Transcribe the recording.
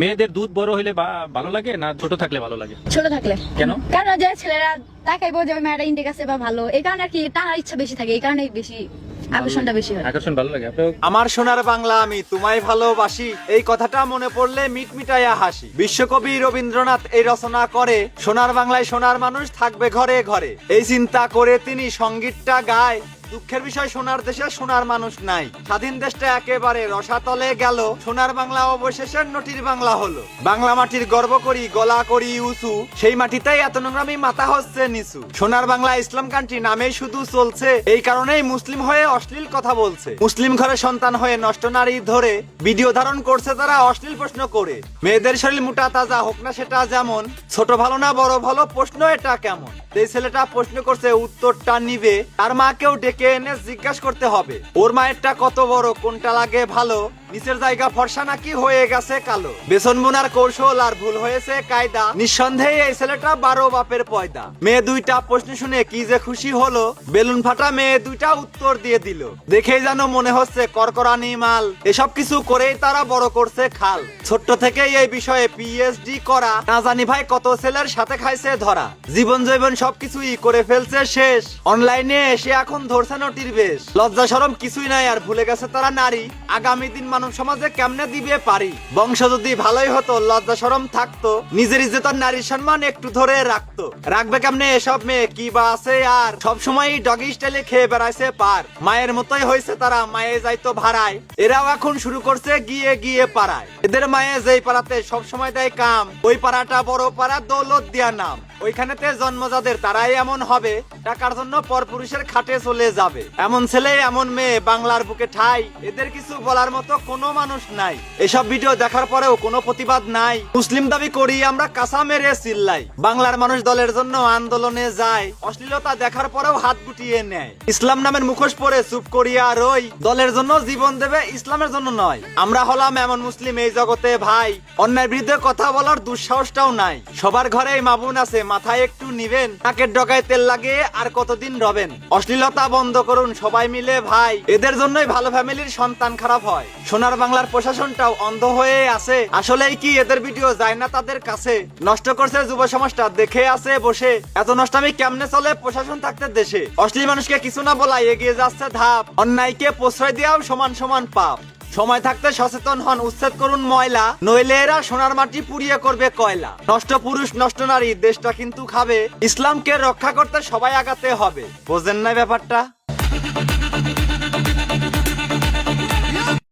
মেয়েদের দুধ বড় হইলে ভালো লাগে না ছোট থাকলে ভালো লাগে? ছোট থাকলে। কেন? কারণ যে ছেলেরা তাকাইবো যে ওই মেয়েটা ইন্টেক আছে বা ভালো, এই কারণে আর কি টানার ইচ্ছা বেশি থাকে, এই কারণে বেশি আকর্ষণটা বেশি হয়। আকর্ষণ ভালো লাগে আপনার? আমার সোনার বাংলা আমি তোমায় ভালোবাসি, এই কথাটা মনে পড়লে মিটমিটাইয়া হাসি। বিশ্বকবি রবীন্দ্রনাথ এই রচনা করে, সোনার বাংলায় সোনার মানুষ থাকবে ঘরে ঘরে। এই চিন্তা করে তিনি সঙ্গীতটা গায়। দুঃখের বিষয় সোনার দেশে সোনার মানুষ নাই, স্বাধীন দেশটা একেবারে রসাতলে গেল। সোনার বাংলা অবশেষে নটির বাংলা হলো। বাংলা মাটির গর্ব করি, গলা করি উঁচু, সেই মাটিতেই এত নোংরামি মাথা হচ্ছে নিচু। সোনার বাংলা ইসলাম কান্ট্রি নামেই শুধু চলছে, এই কারণেই মুসলিম হয়ে অশ্লীল কথা বলছে। মুসলিম ঘরে সন্তান হয়ে নষ্ট নারী ধরে ভিডিও ধারণ করছে তারা অশ্লীল প্রশ্ন করে। মেয়েদের শরীর মোটা তাজা হোক না সেটা যেমন, ছোট ভালো না বড় ভালো প্রশ্ন এটা কেমন। এই ছেলেটা প্রশ্ন করছে, উত্তরটা নিবে তার মাকেও ডেকে এনে জিজ্ঞাসা করতে হবে, ওর মায়েরটা কত বড়, কোনটা লাগে ভালো, নিচের জায়গা ফর্সা নাকি হয়ে গেছে কালো। বেসন বোনার কৌশল আর ভুল হয়েছে কায়দা, নিঃসন্দেহে এই ছেলেটা 12 বাপের পয়দা। মেয়ে দুইটা প্রশ্ন শুনে কি যে খুশি হলো, বেলুন ফাটা মেয়ে দুইটা উত্তর দিয়ে দিল। দেখেই যেন মনে হচ্ছে করকরানি মাল, এসব কিছু করেই তারা বড় করছে খাল। ছোট্ট থেকেই এই বিষয়ে পিএইচডি করা, না জানি ভাই কত ছেলের সাথে খাইছে ধরা। জীবন জৈবন সবকিছুই করে ফেলছে শেষ, অনলাইনে এসে এখন ধরছে নটির বেশ। লজ্জা শরম কিছুই নাই আর ভুলে গেছে তারা নারী, আগামী দিন মানব সমাজে কেমনে দিবে পারি। বংশ যদি ভালোই হতো, লজ্জা শরম থাকতো, নিজের ইজ্জত আর নারীর সম্মান একটু ধরে রাখতো। রাখবে কেমনে এসব মেয়ে, কি বা আছে আর, সব সময় ডগি স্টাইলে খেয়ে বেড়াইছে পার। মায়ের মতোই হয়েছে তারা, মায়ে যাইতো ভাড়ায়, এরাও এখন শুরু করছে গিয়ে গিয়ে পাড়ায়। এদের মায়ে যেই পাড়াতে সব সময় দেয় কাম, ওই পাড়াটা বড় পাড়া দৌলত দিয়া নাম। ওইখানেতে জন্ম যাদের তারাই এমন হবে, টাকার জন্য পরপুরুষের খাটে চলে যাবে। এমন ছেলে এমন মেয়ে বাংলার বুকে ঠাই, এদের কিছু বলার মতো কোনো মানুষ নাই। এসব ভিডিও দেখার পরেও কোনো প্রতিবাদ নাই। মুসলিম দাবি করি আমরা কাঁচা মেরে চিল্লাই, বাংলার মানুষ দলের জন্য আন্দোলনে যায়, অশ্লীলতা দেখার পরেও হাত গুটিয়ে নেয়। ইসলাম নামের মুখোশ পরে চুপ করিয়া রই, দলের জন্য জীবন দেবে ইসলামের জন্য নয়। আমরা হলাম এমন মুসলিম এই জগতে ভাই, অন্যায়ের বিরুদ্ধে কথা বলার দুঃসাহসটাও নাই। সবার ঘরেই মা বোন আছে, মাথায় একটু নিবেন, নাকের ডগায় তেল লাগিয়ে আর কতদিন রবেন। অশ্লীলতা বন্ধ করুন সবাই মিলে ভাই, এদের জন্যই ভালো ফ্যামিলির সন্তান খারাপ হয়। সোনার বাংলার প্রশাসনটাও অন্ধ হয়ে আছে, আসলেই কি এদের ভিডিও যায় না তাদের কাছে? নষ্ট করছে যুব সমাজটা, দেখে আছে বসে, এত নষ্টামি কেমনে চলে প্রশাসন থাকতে দেশে? অশ্লীল মানুষকে কিছু না বলাই এগিয়ে যাচ্ছে ধাপ, অন্যায়কে প্রশ্রয় দেওয়াও সমান সমান পাপ। সময় থাকতে সচেতন হন, উচ্ছেদ করুন ময়লা, নইলে এরা সোনার মাটি পুড়িয়ে করবে কয়লা। নষ্ট পুরুষ নষ্ট নারী দেশটা কিন্তু খাবে, ইসলামকে রক্ষা করতে সবাই আগাতে হবে। বোঝেন না ব্যাপারটা?